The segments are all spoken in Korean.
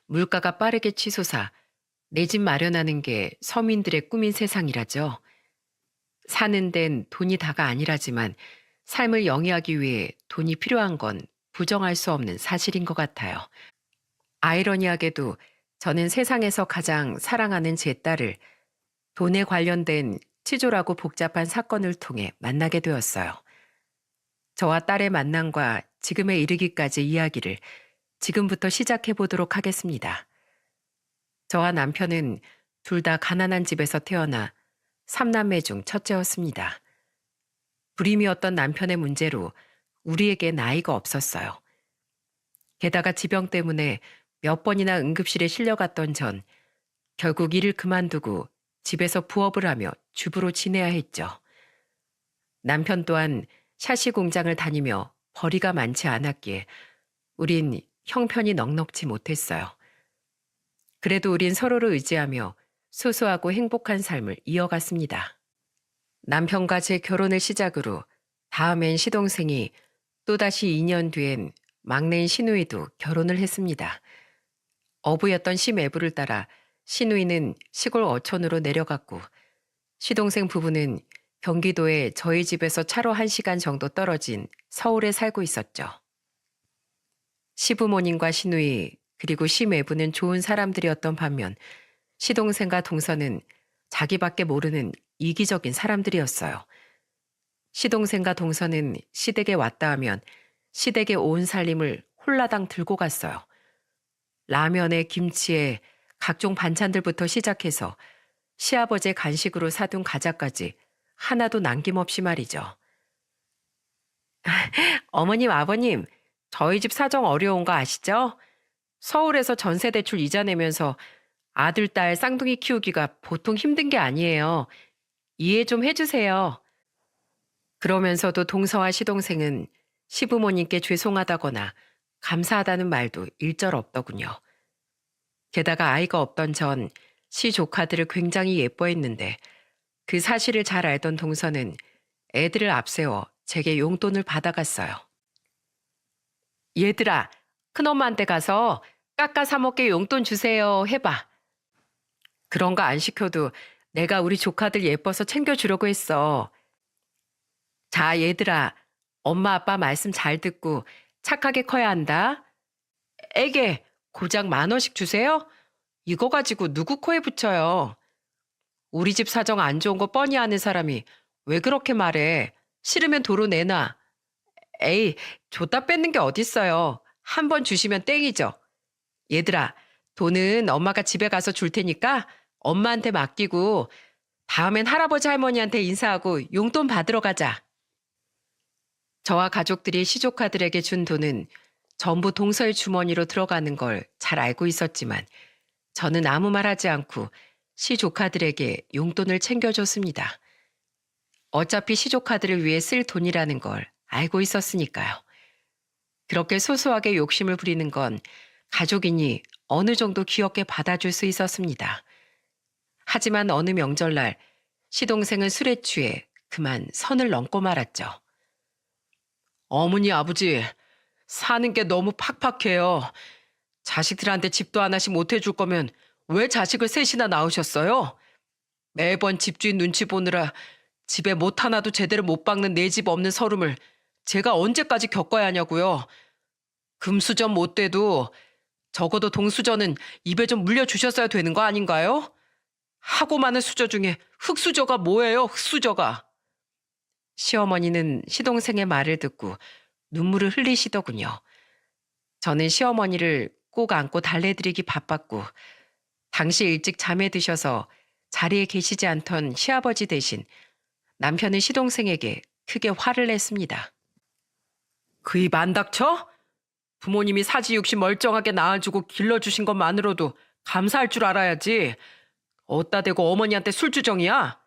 물가가 빠르게 치솟아 내 집 마련하는 게 서민들의 꿈인 세상이라죠. 사는 데는 돈이 다가 아니라지만 삶을 영위하기 위해 돈이 필요한 건 부정할 수 없는 사실인 것 같아요. 아이러니하게도 저는 세상에서 가장 사랑하는 제 딸을 돈에 관련된 치졸하고 복잡한 사건을 통해 만나게 되었어요. 저와 딸의 만남과 지금에 이르기까지 이야기를 지금부터 시작해 보도록 하겠습니다. 저와 남편은 둘 다 가난한 집에서 태어나 3남매 중 첫째였습니다. 불임이었던 남편의 문제로 우리에게 나이가 없었어요. 게다가 지병 때문에 몇 번이나 응급실에 실려갔던 전 결국 일을 그만두고 집에서 부업을 하며 주부로 지내야 했죠. 남편 또한 샤시 공장을 다니며 벌이가 많지 않았기에 우린 형편이 넉넉지 못했어요. 그래도 우린 서로를 의지하며 소소하고 행복한 삶을 이어갔습니다. 남편과 제 결혼을 시작으로 다음엔 시동생이 또다시 2년 뒤엔 막내인 시누이도 결혼을 했습니다. 어부였던 시매부를 따라 시누이는 시골 어촌으로 내려갔고 시동생 부부는 경기도에 저희 집에서 차로 1시간 정도 떨어진 서울에 살고 있었죠. 시부모님과 시누이 그리고 시매부는 좋은 사람들이었던 반면 시동생과 동서는 자기밖에 모르는 이기적인 사람들이었어요. 시동생과 동서는 시댁에 왔다 하면 시댁에 온 살림을 홀라당 들고 갔어요. 라면에 김치에 각종 반찬들부터 시작해서 시아버지의 간식으로 사둔 과자까지 하나도 남김없이 말이죠. 어머님, 아버님, 저희 집 사정 어려운 거 아시죠? 서울에서 전세 대출 이자 내면서 아들, 딸 쌍둥이 키우기가 보통 힘든 게 아니에요. 이해 좀 해주세요. 그러면서도 동서와 시동생은 시부모님께 죄송하다거나 감사하다는 말도 일절 없더군요. 게다가 아이가 없던 전 시조카들을 굉장히 예뻐했는데 그 사실을 잘 알던 동서는 애들을 앞세워 제게 용돈을 받아갔어요. 얘들아, 큰엄마한테 가서 깎아 사 먹게 용돈 주세요 해봐. 그런 거 안 시켜도 내가 우리 조카들 예뻐서 챙겨주려고 했어. 자, 얘들아, 엄마 아빠 말씀 잘 듣고 착하게 커야 한다. 애게 고작 10,000원씩 주세요? 이거 가지고 누구 코에 붙여요? 우리 집 사정 안 좋은 거 뻔히 아는 사람이 왜 그렇게 말해? 싫으면 도로 내놔. 에이, 줬다 뺏는 게 어딨어요. 한 번 주시면 땡이죠. 얘들아, 돈은 엄마가 집에 가서 줄 테니까 엄마한테 맡기고 다음엔 할아버지 할머니한테 인사하고 용돈 받으러 가자. 저와 가족들이 시조카들에게 준 돈은 전부 동서의 주머니로 들어가는 걸 잘 알고 있었지만 저는 아무 말 하지 않고 시조카들에게 용돈을 챙겨줬습니다. 어차피 시조카들을 위해 쓸 돈이라는 걸 알고 있었으니까요. 그렇게 소소하게 욕심을 부리는 건 가족이니 어느 정도 귀엽게 받아줄 수 있었습니다. 하지만 어느 명절날 시동생은 술에 취해 그만 선을 넘고 말았죠. 어머니 아버지, 사는 게 너무 팍팍해요. 자식들한테 집도 하나씩 못 해줄 거면 왜 자식을 셋이나 낳으셨어요? 매번 집주인 눈치 보느라 집에 못 하나도 제대로 못 박는 내 집 없는 서름을 제가 언제까지 겪어야 하냐고요. 금수저 못 돼도 적어도 동수저는 입에 좀 물려주셨어야 되는 거 아닌가요? 하고 많은 수저 중에 흙수저가 뭐예요, 흙수저가. 시어머니는 시동생의 말을 듣고 눈물을 흘리시더군요. 저는 시어머니를 꼭 안고 달래드리기 바빴고 당시 일찍 잠에 드셔서 자리에 계시지 않던 시아버지 대신 남편은 시동생에게 크게 화를 냈습니다. 그 입 안 닥쳐? 부모님이 사지육시 멀쩡하게 낳아주고 길러주신 것만으로도 감사할 줄 알아야지. 어따 대고 어머니한테 술주정이야?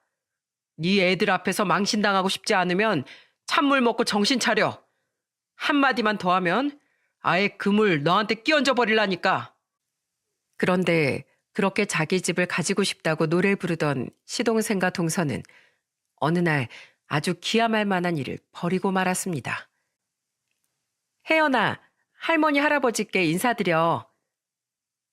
네 애들 앞에서 망신당하고 싶지 않으면 찬물 먹고 정신 차려. 한마디만 더 하면 아예 그물 너한테 끼얹어 버릴라니까. 그런데 그렇게 자기 집을 가지고 싶다고 노래 부르던 시동생과 동서는 어느 날 아주 기함할 만한 일을 벌이고 말았습니다. 혜연아, 할머니 할아버지께 인사드려.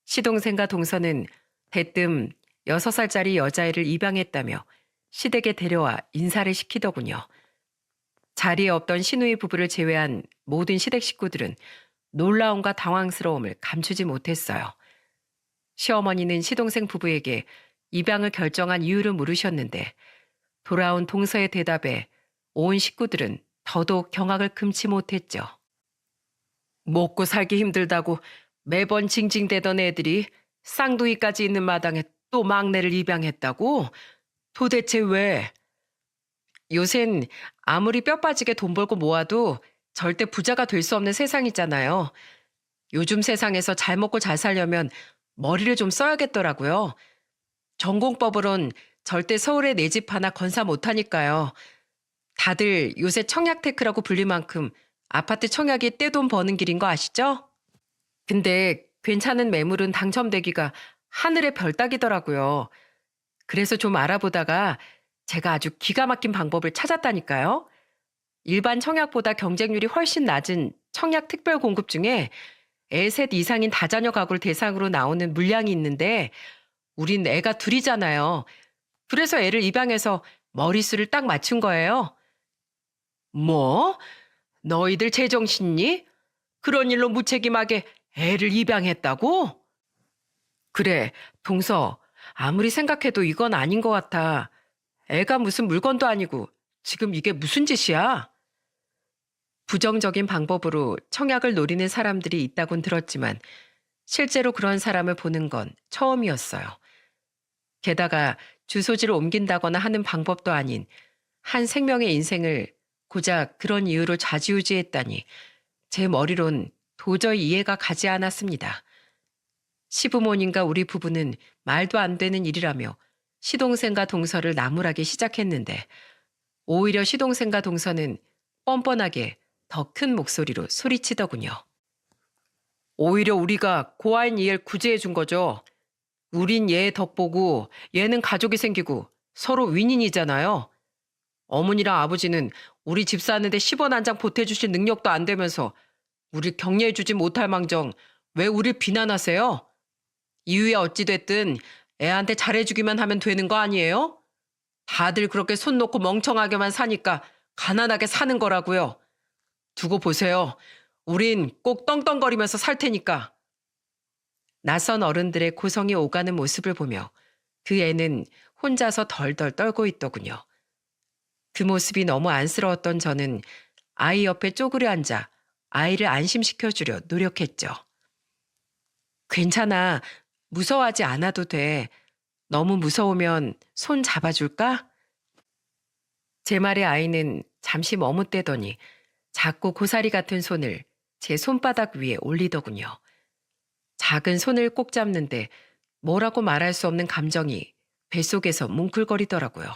시동생과 동서는 대뜸 6살짜리 여자애를 입양했다며 시댁에 데려와 인사를 시키더군요. 자리에 없던 시누이 부부를 제외한 모든 시댁 식구들은 놀라움과 당황스러움을 감추지 못했어요. 시어머니는 시동생 부부에게 입양을 결정한 이유를 물으셨는데 돌아온 동서의 대답에 온 식구들은 더더욱 경악을 금치 못했죠. 먹고 살기 힘들다고 매번 징징대던 애들이 쌍둥이까지 있는 마당에 또 막내를 입양했다고? 도대체 왜? 요샌 아무리 뼈 빠지게 돈 벌고 모아도 절대 부자가 될 수 없는 세상이잖아요. 요즘 세상에서 잘 먹고 잘 살려면 머리를 좀 써야겠더라고요. 전공법으론 절대 서울에 내 집 하나 건사 못하니까요. 다들 요새 청약테크라고 불릴 만큼 아파트 청약이 떼돈 버는 길인 거 아시죠? 근데 괜찮은 매물은 당첨되기가 하늘의 별 따기더라고요. 그래서 좀 알아보다가 제가 아주 기가 막힌 방법을 찾았다니까요. 일반 청약보다 경쟁률이 훨씬 낮은 청약 특별 공급 중에 애 셋 이상인 다자녀 가구를 대상으로 나오는 물량이 있는데 우린 애가 둘이잖아요. 그래서 애를 입양해서 머릿수를 딱 맞춘 거예요. 뭐? 너희들 제정신니? 그런 일로 무책임하게 애를 입양했다고? 그래, 동서. 아무리 생각해도 이건 아닌 것 같아. 애가 무슨 물건도 아니고 지금 이게 무슨 짓이야? 부정적인 방법으로 청약을 노리는 사람들이 있다곤 들었지만 실제로 그런 사람을 보는 건 처음이었어요. 게다가 주소지를 옮긴다거나 하는 방법도 아닌 한 생명의 인생을 고작 그런 이유로 좌지우지했다니 제 머리론 도저히 이해가 가지 않았습니다. 시부모님과 우리 부부는 말도 안 되는 일이라며 시동생과 동서를 나무라기 시작했는데 오히려 시동생과 동서는 뻔뻔하게 더 큰 목소리로 소리치더군요. 오히려 우리가 고아인 얘를 구제해 준 거죠. 우린 얘 덕보고 얘는 가족이 생기고 서로 윈윈이잖아요. 어머니랑 아버지는 우리 집 사는데 10원 한 장 보태주실 능력도 안 되면서 우릴 격려해주지 못할 망정 왜 우릴 비난하세요? 이유야 어찌됐든 애한테 잘해주기만 하면 되는 거 아니에요? 다들 그렇게 손 놓고 멍청하게만 사니까 가난하게 사는 거라고요. 두고 보세요. 우린 꼭 떵떵거리면서 살 테니까. 낯선 어른들의 고성이 오가는 모습을 보며 그 애는 혼자서 덜덜 떨고 있더군요. 그 모습이 너무 안쓰러웠던 저는 아이 옆에 쪼그려 앉아 아이를 안심시켜주려 노력했죠. 괜찮아. 무서워하지 않아도 돼. 너무 무서우면 손 잡아줄까? 제 말에 아이는 잠시 머뭇대더니 작고 고사리 같은 손을 제 손바닥 위에 올리더군요. 작은 손을 꼭 잡는데 뭐라고 말할 수 없는 감정이 뱃속에서 뭉클거리더라고요.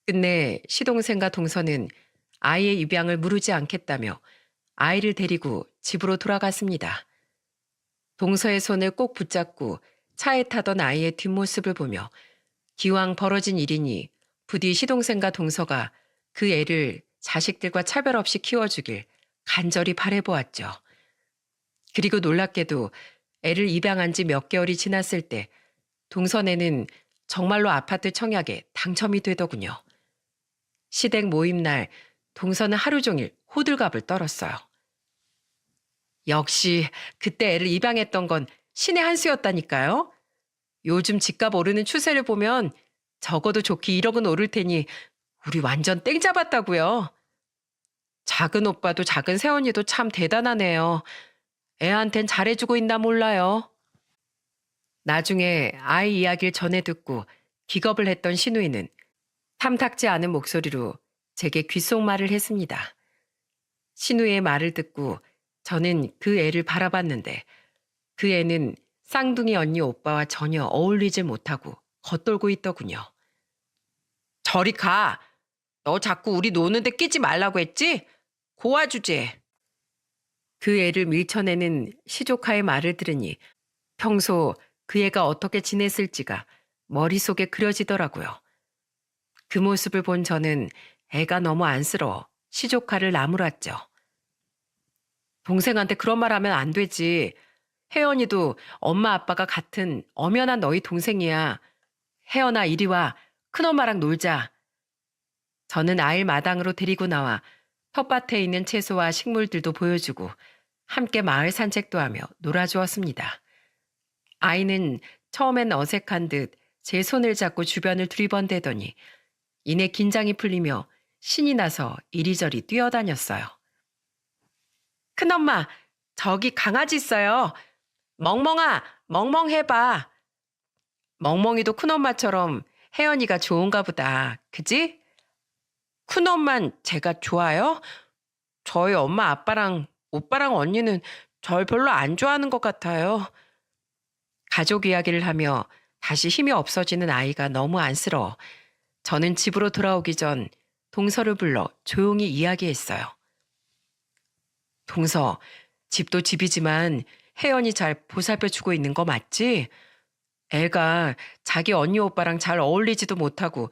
끝내 시동생과 동서는 아이의 입양을 무르지 않겠다며 아이를 데리고 집으로 돌아갔습니다. 동서의 손을 꼭 붙잡고 차에 타던 아이의 뒷모습을 보며 기왕 벌어진 일이니 부디 시동생과 동서가 그 애를 자식들과 차별 없이 키워주길 간절히 바라보았죠. 그리고 놀랍게도 애를 입양한 지 몇 개월이 지났을 때 동서네는 정말로 아파트 청약에 당첨이 되더군요. 시댁 모임 날 동서는 하루 종일 호들갑을 떨었어요. 역시 그때 애를 입양했던 건 신의 한 수였다니까요. 요즘 집값 오르는 추세를 보면 적어도 좋게 1억은 오를 테니 우리 완전 땡 잡았다고요. 작은 오빠도 작은 새언니도 참 대단하네요. 애한텐 잘해주고 있나 몰라요. 나중에 아이 이야기를 전해 듣고 기겁을 했던 시누이는 탐탁지 않은 목소리로 제게 귓속말을 했습니다. 시누이의 말을 듣고 저는 그 애를 바라봤는데 그 애는 쌍둥이 언니 오빠와 전혀 어울리질 못하고 겉돌고 있더군요. 저리 가. 너 자꾸 우리 노는데 끼지 말라고 했지? 고아 주제. 그 애를 밀쳐내는 시조카의 말을 들으니 평소 그 애가 어떻게 지냈을지가 머릿속에 그려지더라고요. 그 모습을 본 저는 애가 너무 안쓰러워 시조카를 나무랐죠. 동생한테 그런 말 하면 안 되지. 혜연이도 엄마 아빠가 같은 엄연한 너희 동생이야. 혜연아, 이리 와. 큰엄마랑 놀자. 저는 아이를 마당으로 데리고 나와 텃밭에 있는 채소와 식물들도 보여주고 함께 마을 산책도 하며 놀아주었습니다. 아이는 처음엔 어색한 듯 제 손을 잡고 주변을 두리번대더니 이내 긴장이 풀리며 신이 나서 이리저리 뛰어다녔어요. 큰엄마, 저기 강아지 있어요. 멍멍아, 멍멍해봐. 멍멍이도 큰엄마처럼 혜연이가 좋은가 보다. 그지? 큰엄만 제가 좋아요? 저희 엄마 아빠랑 오빠랑 언니는 절 별로 안 좋아하는 것 같아요. 가족 이야기를 하며 다시 힘이 없어지는 아이가 너무 안쓰러워 저는 집으로 돌아오기 전 동서를 불러 조용히 이야기했어요. 동서, 집도 집이지만 혜연이 잘 보살펴주고 있는 거 맞지? 애가 자기 언니 오빠랑 잘 어울리지도 못하고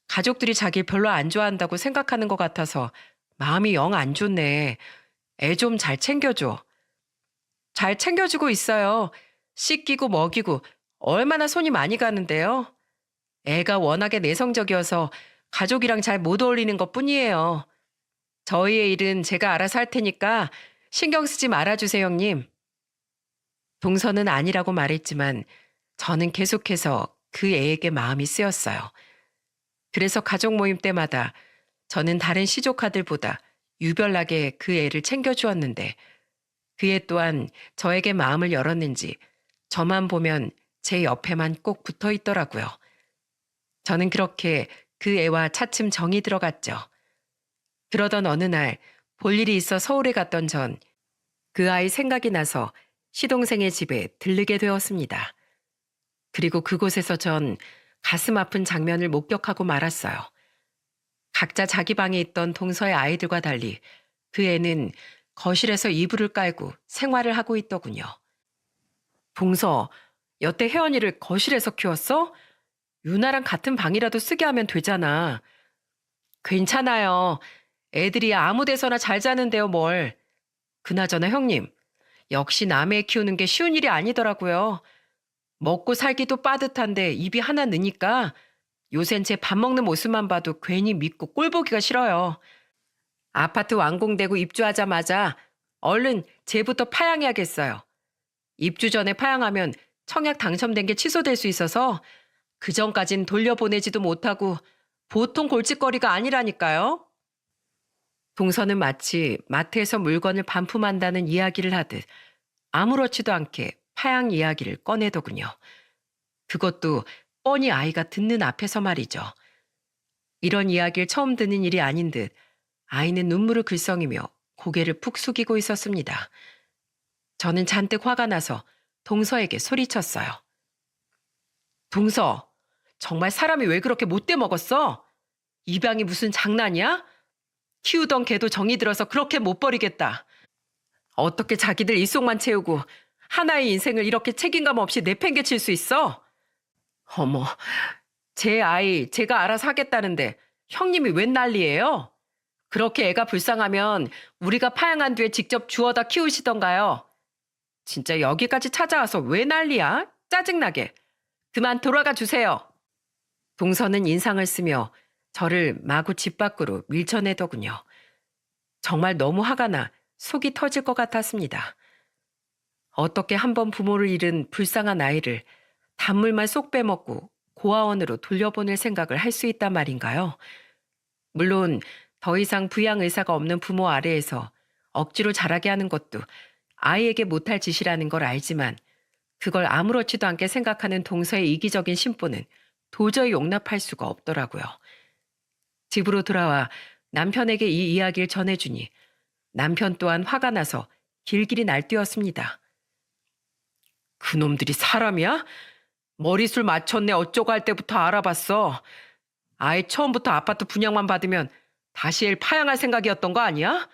가족들이 자기를 별로 안 좋아한다고 생각하는 것 같아서 마음이 영 안 좋네. 애 좀 잘 챙겨줘. 잘 챙겨주고 있어요. 씻기고 먹이고 얼마나 손이 많이 가는데요. 애가 워낙에 내성적이어서 가족이랑 잘 못 어울리는 것 뿐이에요. 저희의 일은 제가 알아서 할 테니까 신경 쓰지 말아주세요, 형님. 동서는 아니라고 말했지만 저는 계속해서 그 애에게 마음이 쓰였어요. 그래서 가족 모임 때마다 저는 다른 시조카들보다 유별나게 그 애를 챙겨주었는데 그 애 또한 저에게 마음을 열었는지 저만 보면 제 옆에만 꼭 붙어 있더라고요. 저는 그렇게 그 애와 차츰 정이 들어갔죠. 그러던 어느 날 볼 일이 있어 서울에 갔던 전 그 아이 생각이 나서 시동생의 집에 들르게 되었습니다. 그리고 그곳에서 전 가슴 아픈 장면을 목격하고 말았어요. 각자 자기 방에 있던 동서의 아이들과 달리 그 애는 거실에서 이불을 깔고 생활을 하고 있더군요. 동서, 여태 혜연이를 거실에서 키웠어? 유나랑 같은 방이라도 쓰게 하면 되잖아. 괜찮아요. 애들이 아무 데서나 잘 자는데요, 뭘. 그나저나 형님, 역시 남의 애 키우는 게 쉬운 일이 아니더라고요. 먹고 살기도 빠듯한데 입이 하나 느니까 요샌 제 밥 먹는 모습만 봐도 괜히 믿고 꼴 보기가 싫어요. 아파트 완공되고 입주하자마자 얼른 쟤부터 파양해야겠어요. 입주 전에 파양하면 청약 당첨된 게 취소될 수 있어서 그 전까진 돌려보내지도 못하고 보통 골칫거리가 아니라니까요. 동서는 마치 마트에서 물건을 반품한다는 이야기를 하듯 아무렇지도 않게 파양 이야기를 꺼내더군요. 그것도 뻔히 아이가 듣는 앞에서 말이죠. 이런 이야기를 처음 듣는 일이 아닌 듯 아이는 눈물을 글썽이며 고개를 푹 숙이고 있었습니다. 저는 잔뜩 화가 나서 동서에게 소리쳤어요. 동서, 정말 사람이 왜 그렇게 못돼 먹었어? 입양이 무슨 장난이야? 키우던 개도 정이 들어서 그렇게 못 버리겠다. 어떻게 자기들 입속만 채우고 하나의 인생을 이렇게 책임감 없이 내팽개칠 수 있어? 어머, 제 아이 제가 알아서 하겠다는데 형님이 웬 난리예요? 그렇게 애가 불쌍하면 우리가 파양한 뒤에 직접 주워다 키우시던가요? 진짜 여기까지 찾아와서 왜 난리야? 짜증나게. 그만 돌아가 주세요. 동서는 인상을 쓰며 저를 마구 집 밖으로 밀쳐내더군요. 정말 너무 화가 나 속이 터질 것 같았습니다. 어떻게 한번 부모를 잃은 불쌍한 아이를 단물만 쏙 빼먹고 고아원으로 돌려보낼 생각을 할 수 있단 말인가요? 물론 더 이상 부양 의사가 없는 부모 아래에서 억지로 자라게 하는 것도 아이에게 못할 짓이라는 걸 알지만 그걸 아무렇지도 않게 생각하는 동서의 이기적인 심보는 도저히 용납할 수가 없더라고요. 집으로 돌아와 남편에게 이 이야기를 전해주니 남편 또한 화가 나서 길길이 날뛰었습니다. 그놈들이 사람이야? 머리술 맞췄네 어쩌고 할 때부터 알아봤어. 아예 처음부터 아파트 분양만 받으면 다시 애를 파양할 생각이었던 거 아니야?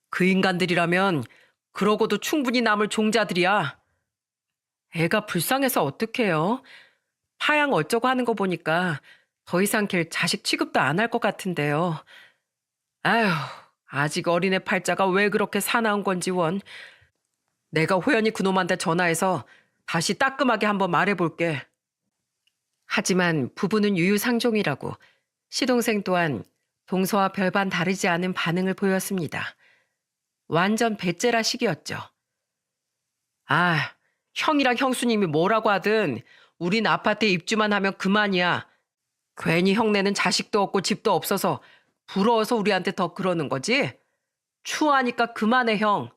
그 인간들이라면 그러고도 충분히 남을 종자들이야. 애가 불쌍해서 어떡해요? 파양 어쩌고 하는 거 보니까 더 이상 걔 자식 취급도 안 할 것 같은데요. 아휴, 아직 어린애 팔자가 왜 그렇게 사나운 건지 원. 내가 호연이 그놈한테 전화해서 다시 따끔하게 한번 말해볼게. 하지만 부부는 유유상종이라고 시동생 또한 동서와 별반 다르지 않은 반응을 보였습니다. 완전 배째라 식이었죠. 아, 형이랑 형수님이 뭐라고 하든 우린 아파트에 입주만 하면 그만이야. 괜히 형네는 자식도 없고 집도 없어서 부러워서 우리한테 더 그러는 거지? 추하니까 그만해, 형.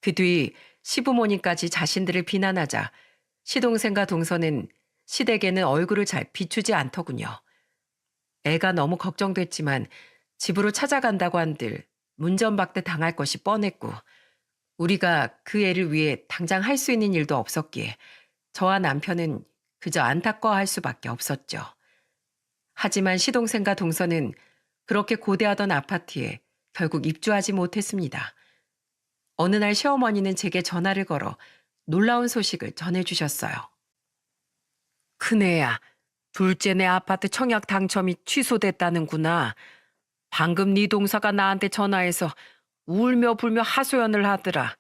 그 뒤 시부모님까지 자신들을 비난하자 시동생과 동서는 시댁에는 얼굴을 잘 비추지 않더군요. 애가 너무 걱정됐지만 집으로 찾아간다고 한들 문전박대 당할 것이 뻔했고 우리가 그 애를 위해 당장 할 수 있는 일도 없었기에 저와 남편은 그저 안타까워할 수밖에 없었죠. 하지만 시동생과 동서는 그렇게 고대하던 아파트에 결국 입주하지 못했습니다. 어느 날 시어머니는 제게 전화를 걸어 놀라운 소식을 전해주셨어요. 큰애야, 둘째네 아파트 청약 당첨이 취소됐다는구나. 방금 네 동서가 나한테 전화해서 울며 불며 하소연을 하더라.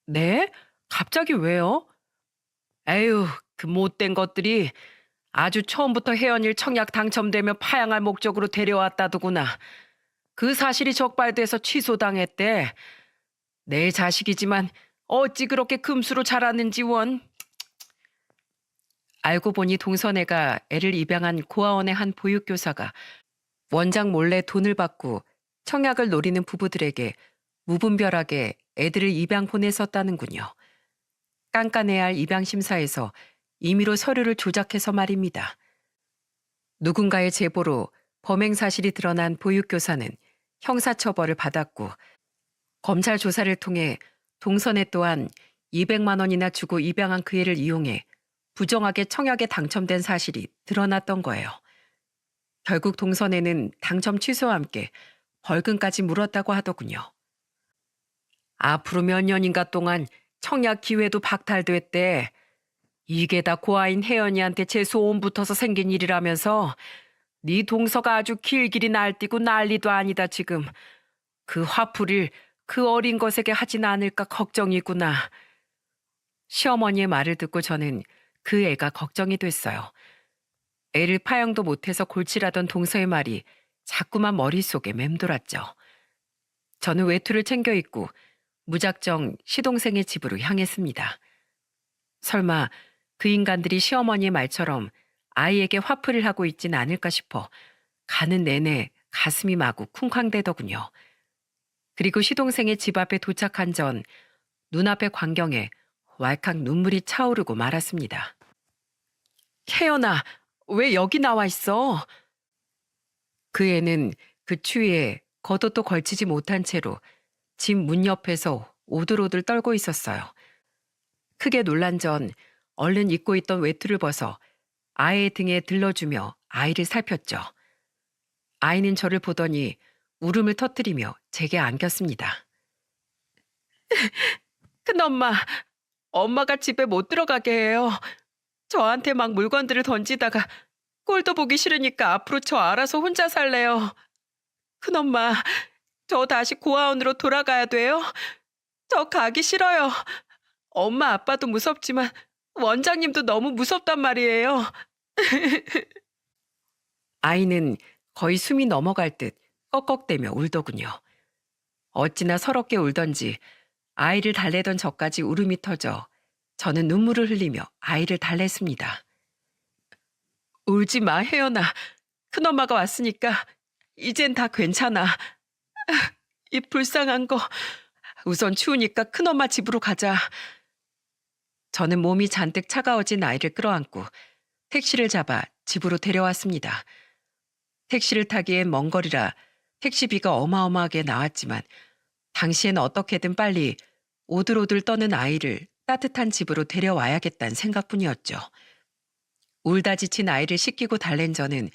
네? 갑자기 왜요? 에휴, 그 못된 것들이 아주 처음부터 혜연이를 청약 당첨되면 파양할 목적으로 데려왔다더구나. 그 사실이 적발돼서 취소당했대. 내 자식이지만 어찌 그렇게 금수로 자랐는지 원. 알고 보니 동선애가 애를 입양한 고아원의 한 보육교사가 원장 몰래 돈을 받고 청약을 노리는 부부들에게 무분별하게 애들을 입양 보냈었다는군요. 깐깐해야 할 입양심사에서 임의로 서류를 조작해서 말입니다. 누군가의 제보로 범행 사실이 드러난 보육교사는 형사처벌을 받았고 검찰 조사를 통해 동선애 또한 200만 원이나 주고 입양한 그 애를 이용해 부정하게 청약에 당첨된 사실이 드러났던 거예요. 결국 동선애는 당첨 취소와 함께 벌금까지 물었다고 하더군요. 앞으로 몇 년인가 동안 청약 기회도 박탈됐대. 이게 다 고아인 혜연이한테 제 소원 붙어서 생긴 일이라면서 네 동서가 아주 길길이 날뛰고 난리도 아니다 지금. 그 화풀이를 그 어린 것에게 하진 않을까 걱정이구나. 시어머니의 말을 듣고 저는 그 애가 걱정이 됐어요. 애를 파양도 못해서 골치라던 동서의 말이 자꾸만 머릿속에 맴돌았죠. 저는 외투를 챙겨 입고 무작정 시동생의 집으로 향했습니다. 설마 그 인간들이 시어머니의 말처럼 아이에게 화풀이를 하고 있진 않을까 싶어 가는 내내 가슴이 마구 쿵쾅대더군요. 그리고 시동생의 집 앞에 도착한 전 눈앞의 광경에 왈칵 눈물이 차오르고 말았습니다. 혜연아, 왜 여기 나와 있어? 그 애는 그 추위에 겉옷도 걸치지 못한 채로 집 문 옆에서 오들오들 떨고 있었어요. 크게 놀란 전 얼른 입고 있던 외투를 벗어 아이의 등에 들러주며 아이를 살폈죠. 아이는 저를 보더니 울음을 터뜨리며 제게 안겼습니다. 큰엄마, 엄마가 집에 못 들어가게 해요. 저한테 막 물건들을 던지다가 꼴도 보기 싫으니까 앞으로 저 알아서 혼자 살래요. 큰엄마, 저 다시 고아원으로 돌아가야 돼요? 저 가기 싫어요. 엄마 아빠도 무섭지만 원장님도 너무 무섭단 말이에요. 아이는 거의 숨이 넘어갈 듯 꺽꺽대며 울더군요. 어찌나 서럽게 울던지 아이를 달래던 저까지 울음이 터져 저는 눈물을 흘리며 아이를 달랬습니다. 울지 마, 혜연아. 큰엄마가 왔으니까 이젠 다 괜찮아. 이 불쌍한 거. 우선 추우니까 큰엄마 집으로 가자. 저는 몸이 잔뜩 차가워진 아이를 끌어안고 택시를 잡아 집으로 데려왔습니다. 택시를 타기엔 먼 거리라 택시비가 어마어마하게 나왔지만 당시엔 어떻게든 빨리 오들오들 떠는 아이를 따뜻한 집으로 데려와야겠다는 생각뿐이었죠. 울다 지친 아이를 씻기고 달랜 저는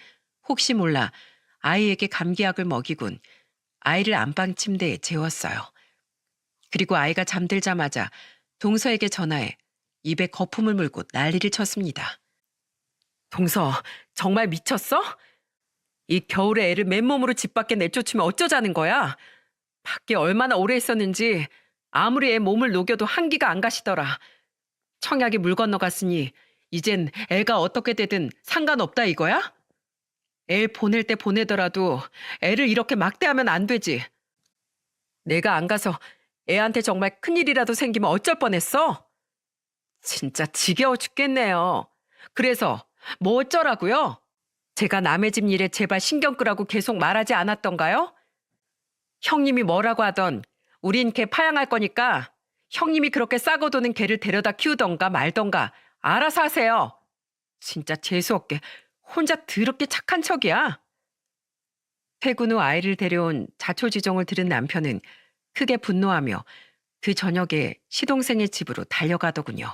혹시 몰라 아이에게 감기약을 먹이곤 아이를 안방 침대에 재웠어요. 그리고 아이가 잠들자마자 동서에게 전화해 입에 거품을 물고 난리를 쳤습니다. 동서, 정말 미쳤어? 이 겨울에 애를 맨몸으로 집 밖에 내쫓으면 어쩌자는 거야? 밖에 얼마나 오래 있었는지 아무리 애 몸을 녹여도 한기가 안 가시더라. 청약이 물 건너갔으니 이젠 애가 어떻게 되든 상관없다 이거야? 애 보낼 때 보내더라도 애를 이렇게 막대하면 안 되지. 내가 안 가서 애한테 정말 큰일이라도 생기면 어쩔 뻔했어? 진짜 지겨워 죽겠네요. 그래서 뭐 어쩌라고요? 제가 남의 집 일에 제발 신경 끄라고 계속 말하지 않았던가요? 형님이 뭐라고 하던 우린 걔 파양할 거니까 형님이 그렇게 싸고 도는 걔를 데려다 키우던가 말던가 알아서 하세요. 진짜 재수없게 혼자 더럽게 착한 척이야. 퇴근 후 아이를 데려온 자초지종을 들은 남편은 크게 분노하며 그 저녁에 시동생의 집으로 달려가더군요.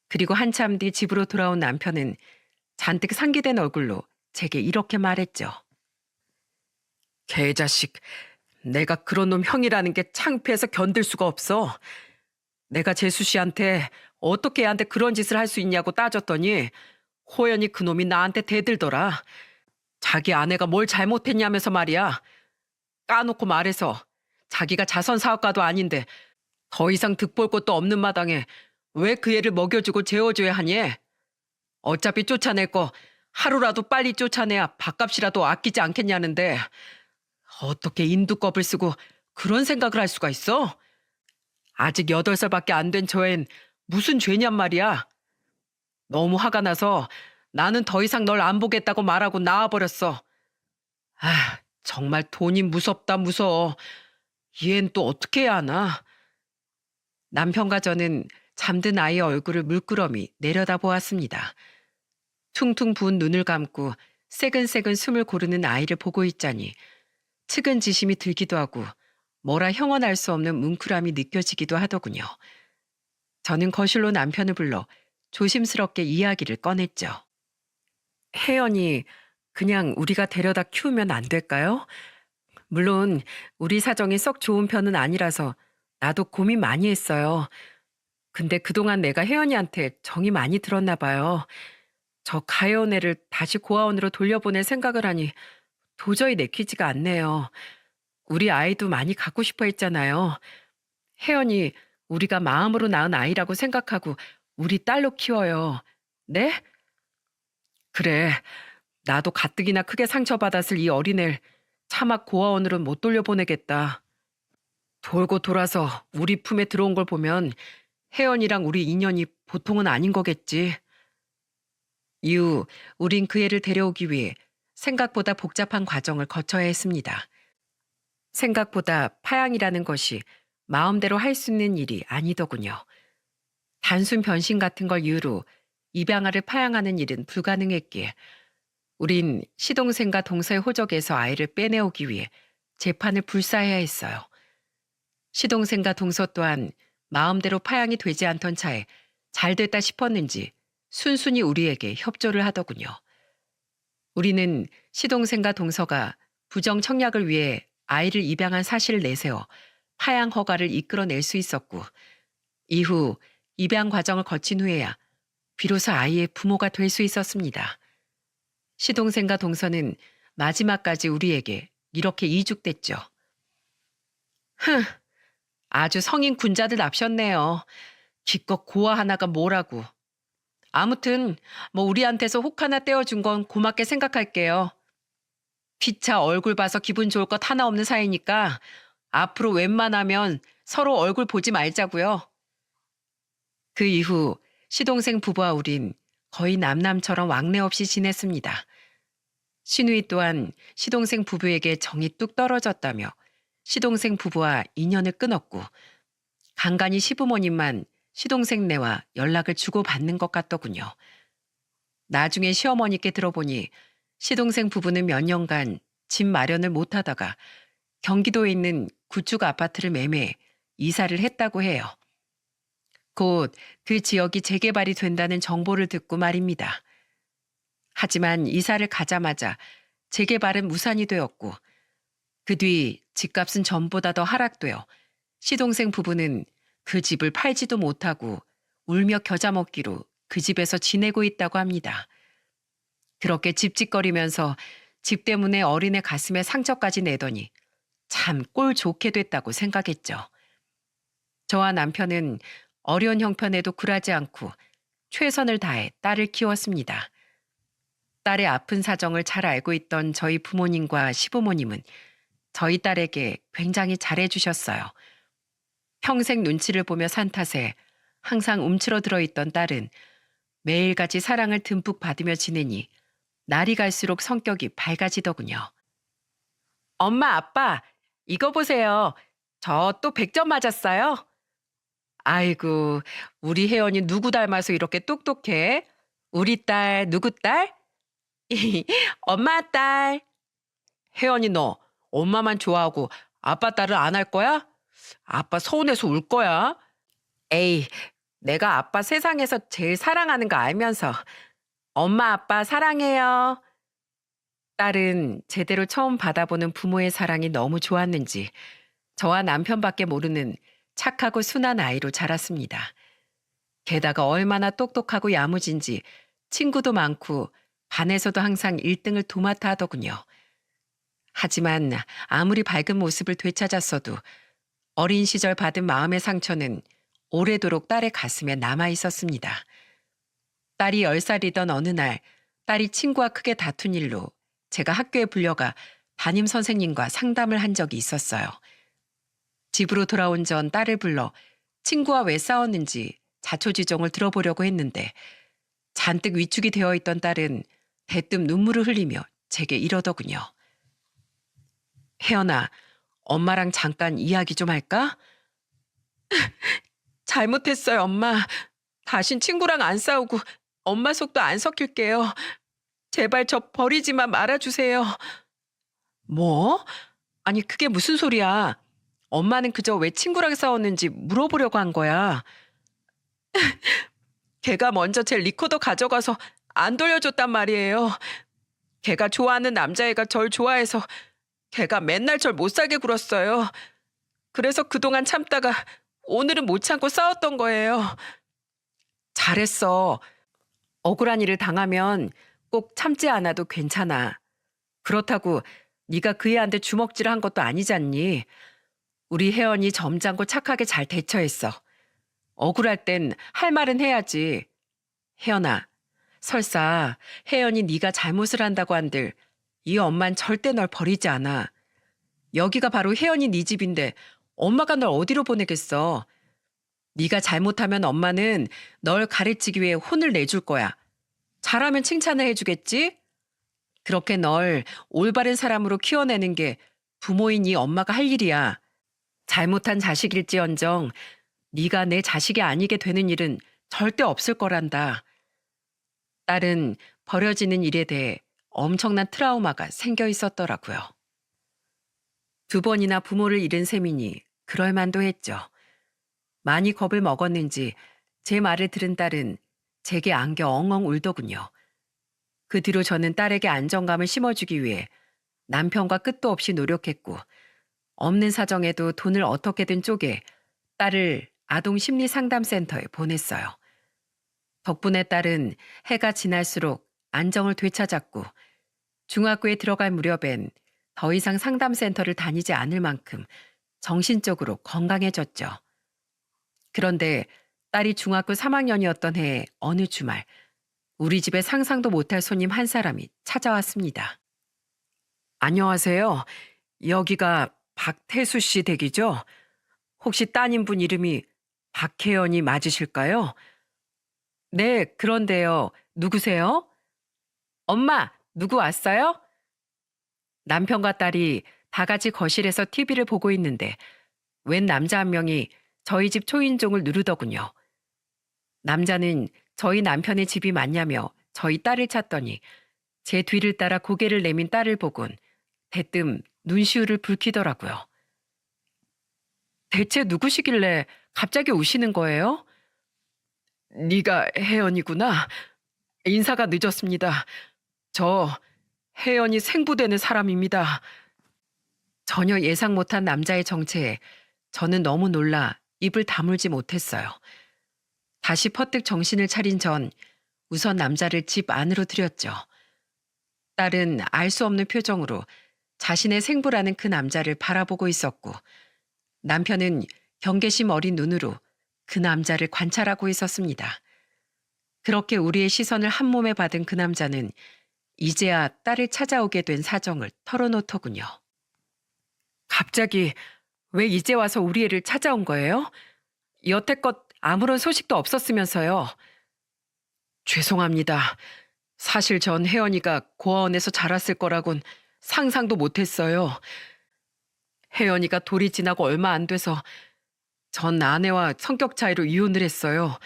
그리고 한참 뒤 집으로 돌아온 남편은 잔뜩 상기된 얼굴로 제게 이렇게 말했죠. 개자식, 내가 그런 놈 형이라는 게 창피해서 견딜 수가 없어. 내가 재수 씨한테 어떻게 애한테 그런 짓을 할 수 있냐고 따졌더니 호연이 그놈이 나한테 대들더라. 자기 아내가 뭘 잘못했냐면서 말이야. 까놓고 말해서 자기가 자선 사업가도 아닌데 더 이상 득볼 것도 없는 마당에 왜 그 애를 먹여주고 재워줘야 하니? 어차피 쫓아낼 거 하루라도 빨리 쫓아내야 밥값이라도 아끼지 않겠냐는데 어떻게 인두껍을 쓰고 그런 생각을 할 수가 있어? 아직 8살밖에 안 된 저 앤 무슨 죄냔 말이야. 너무 화가 나서 나는 더 이상 널 안 보겠다고 말하고 나와버렸어. 아, 정말 돈이 무섭다 무서워. 얘는 또 어떻게 해야 하나? 남편과 저는 잠든 아이의 얼굴을 물끄러미 내려다보았습니다. 퉁퉁 부은 눈을 감고 새근새근 숨을 고르는 아이를 보고 있자니 측은지심이 들기도 하고 뭐라 형언할 수 없는 뭉클함이 느껴지기도 하더군요. 저는 거실로 남편을 불러 조심스럽게 이야기를 꺼냈죠. 혜연이 그냥 우리가 데려다 키우면 안 될까요? 물론 우리 사정이 썩 좋은 편은 아니라서 나도 고민 많이 했어요. 근데 그동안 내가 혜연이한테 정이 많이 들었나 봐요. 저 가여운 애를 다시 고아원으로 돌려보낼 생각을 하니 도저히 내키지가 않네요. 우리 아이도 많이 갖고 싶어 했잖아요. 혜연이 우리가 마음으로 낳은 아이라고 생각하고 우리 딸로 키워요. 네? 그래. 나도 가뜩이나 크게 상처받았을 이 어린애를 차마 고아원으로 못 돌려보내겠다. 돌고 돌아서 우리 품에 들어온 걸 보면 혜연이랑 우리 인연이 보통은 아닌 거겠지. 이후 우린 그 애를 데려오기 위해 생각보다 복잡한 과정을 거쳐야 했습니다. 생각보다 파양이라는 것이 마음대로 할 수 있는 일이 아니더군요. 단순 변신 같은 걸 이유로 입양아를 파양하는 일은 불가능했기에 우린 시동생과 동서의 호적에서 아이를 빼내오기 위해 재판을 불사해야 했어요. 시동생과 동서 또한 마음대로 파양이 되지 않던 차에 잘 됐다 싶었는지 순순히 우리에게 협조를 하더군요. 우리는 시동생과 동서가 부정 청약을 위해 아이를 입양한 사실을 내세워 파양 허가를 이끌어낼 수 있었고 이후 입양 과정을 거친 후에야 비로소 아이의 부모가 될 수 있었습니다. 시동생과 동서는 마지막까지 우리에게 이렇게 이죽댔죠. 흥, 아주 성인 군자들 납셨네요. 기껏 고아 하나가 뭐라고. 아무튼 뭐 우리한테서 혹 하나 떼어준 건 고맙게 생각할게요. 피차 얼굴 봐서 기분 좋을 것 하나 없는 사이니까 앞으로 웬만하면 서로 얼굴 보지 말자고요. 그 이후 시동생 부부와 우린 거의 남남처럼 왕래 없이 지냈습니다. 신우이 또한 시동생 부부에게 정이 뚝 떨어졌다며 시동생 부부와 인연을 끊었고 간간히 시부모님만 시동생네와 연락을 주고받는 것 같더군요. 나중에 시어머니께 들어보니 시동생 부부는 몇 년간 집 마련을 못하다가 경기도에 있는 구축 아파트를 매매해 이사를 했다고 해요. 곧 그 지역이 재개발이 된다는 정보를 듣고 말입니다. 하지만 이사를 가자마자 재개발은 무산이 되었고 그 뒤 집값은 전보다 더 하락되어 시동생 부부는 그 집을 팔지도 못하고 울며 겨자 먹기로 그 집에서 지내고 있다고 합니다. 그렇게 찝찝거리면서 집 때문에 어린애 가슴에 상처까지 내더니 참 꼴 좋게 됐다고 생각했죠. 저와 남편은 어려운 형편에도 굴하지 않고 최선을 다해 딸을 키웠습니다. 딸의 아픈 사정을 잘 알고 있던 저희 부모님과 시부모님은 저희 딸에게 굉장히 잘해주셨어요. 평생 눈치를 보며 산 탓에 항상 움츠러들어 있던 딸은 매일같이 사랑을 듬뿍 받으며 지내니 날이 갈수록 성격이 밝아지더군요. 엄마, 아빠, 이거 보세요. 저 또 100점 맞았어요. 아이고, 우리 혜연이 누구 닮아서 이렇게 똑똑해? 우리 딸, 누구 딸? 엄마 딸. 혜연이 너 엄마만 좋아하고 아빠 딸을 안 할 거야? 아빠 서운해서 울 거야. 에이, 내가 아빠 세상에서 제일 사랑하는 거 알면서. 엄마 아빠 사랑해요. 딸은 제대로 처음 받아보는 부모의 사랑이 너무 좋았는지 저와 남편밖에 모르는 착하고 순한 아이로 자랐습니다. 게다가 얼마나 똑똑하고 야무진지 친구도 많고 반에서도 항상 1등을 도맡아 하더군요. 하지만 아무리 밝은 모습을 되찾았어도 어린 시절 받은 마음의 상처는 오래도록 딸의 가슴에 남아 있었습니다. 딸이 10살이던 어느 날 딸이 친구와 크게 다툰 일로 제가 학교에 불려가 담임 선생님과 상담을 한 적이 있었어요. 집으로 돌아온 전 딸을 불러 친구와 왜 싸웠는지 자초지종을 들어보려고 했는데 잔뜩 위축이 되어 있던 딸은 대뜸 눈물을 흘리며 제게 이러더군요. 혜연아, 엄마랑 잠깐 이야기 좀 할까? 잘못했어요, 엄마. 다신 친구랑 안 싸우고 엄마 속도 안 섞일게요. 제발 저 버리지만 말아주세요. 뭐? 아니, 그게 무슨 소리야? 엄마는 그저 왜 친구랑 싸웠는지 물어보려고 한 거야. 걔가 먼저 제 리코더 가져가서 안 돌려줬단 말이에요. 걔가 좋아하는 남자애가 절 좋아해서 걔가 맨날 절 못 살게 굴었어요. 그래서 그동안 참다가 오늘은 못 참고 싸웠던 거예요. 잘했어. 억울한 일을 당하면 꼭 참지 않아도 괜찮아. 그렇다고 네가 그 애한테 주먹질을 한 것도 아니잖니. 우리 혜연이 점잖고 착하게 잘 대처했어. 억울할 땐 할 말은 해야지. 혜연아, 설사 혜연이 네가 잘못을 한다고 한들 이 엄만 절대 널 버리지 않아. 여기가 바로 혜연이 네 집인데 엄마가 널 어디로 보내겠어. 네가 잘못하면 엄마는 널 가르치기 위해 혼을 내줄 거야. 잘하면 칭찬을 해주겠지? 그렇게 널 올바른 사람으로 키워내는 게 부모인 이 엄마가 할 일이야. 잘못한 자식일지언정 네가 내 자식이 아니게 되는 일은 절대 없을 거란다. 딸은 버려지는 일에 대해 엄청난 트라우마가 생겨 있었더라고요. 2번이나 부모를 잃은 셈이니 그럴 만도 했죠. 많이 겁을 먹었는지 제 말을 들은 딸은 제게 안겨 엉엉 울더군요. 그 뒤로 저는 딸에게 안정감을 심어주기 위해 남편과 끝도 없이 노력했고 없는 사정에도 돈을 어떻게든 쪼개 딸을 아동심리상담센터에 보냈어요. 덕분에 딸은 해가 지날수록 안정을 되찾았고 중학교에 들어갈 무렵엔 더 이상 상담센터를 다니지 않을 만큼 정신적으로 건강해졌죠. 그런데 딸이 중학교 3학년이었던 해의 어느 주말 우리 집에 상상도 못할 손님 한 사람이 찾아왔습니다. 안녕하세요. 여기가 박태수 씨 댁이죠? 혹시 따님분 이름이 박혜연이 맞으실까요? 네, 그런데요. 누구세요? 엄마, 누구 왔어요? 남편과 딸이 다 같이 거실에서 TV를 보고 있는데 웬 남자 한 명이 저희 집 초인종을 누르더군요. 남자는 저희 남편의 집이 맞냐며 저희 딸을 찾더니 제 뒤를 따라 고개를 내민 딸을 보곤 대뜸 눈시울을 붉히더라고요. 대체 누구시길래 갑자기 우시는 거예요? 네가 혜연이구나. 인사가 늦었습니다. 저 혜연이 생부되는 사람입니다. 전혀 예상 못한 남자의 정체에 저는 너무 놀라 입을 다물지 못했어요. 다시 퍼뜩 정신을 차린 전 우선 남자를 집 안으로 들였죠. 딸은 알 수 없는 표정으로 자신의 생부라는 그 남자를 바라보고 있었고 남편은 경계심 어린 눈으로 그 남자를 관찰하고 있었습니다. 그렇게 우리의 시선을 한 몸에 받은 그 남자는 이제야 딸을 찾아오게 된 사정을 털어놓더군요. 갑자기 왜 이제 와서 우리 애를 찾아온 거예요? 여태껏 아무런 소식도 없었으면서요. 죄송합니다. 사실 전 혜연이가 고아원에서 자랐을 거라곤 상상도 못했어요. 혜연이가 돌이 지나고 얼마 안 돼서 전 아내와 성격 차이로 이혼을 했어요.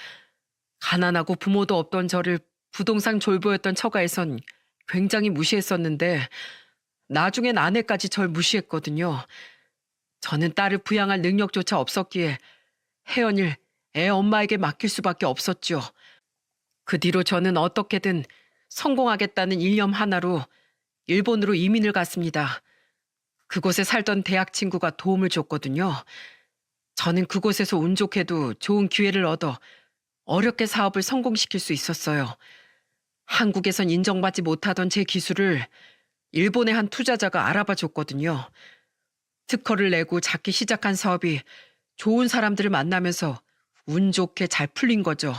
가난하고 부모도 없던 저를 부동산 졸부였던 처가에선 굉장히 무시했었는데 나중엔 아내까지 절 무시했거든요. 저는 딸을 부양할 능력조차 없었기에 혜연이를 애 엄마에게 맡길 수밖에 없었죠. 그 뒤로 저는 어떻게든 성공하겠다는 일념 하나로 일본으로 이민을 갔습니다. 그곳에 살던 대학 친구가 도움을 줬거든요. 저는 그곳에서 운 좋게도 좋은 기회를 얻어 어렵게 사업을 성공시킬 수 있었어요. 한국에선 인정받지 못하던 제 기술을 일본의 한 투자자가 알아봐 줬거든요. 특허를 내고 작게 시작한 사업이 좋은 사람들을 만나면서 운 좋게 잘 풀린 거죠.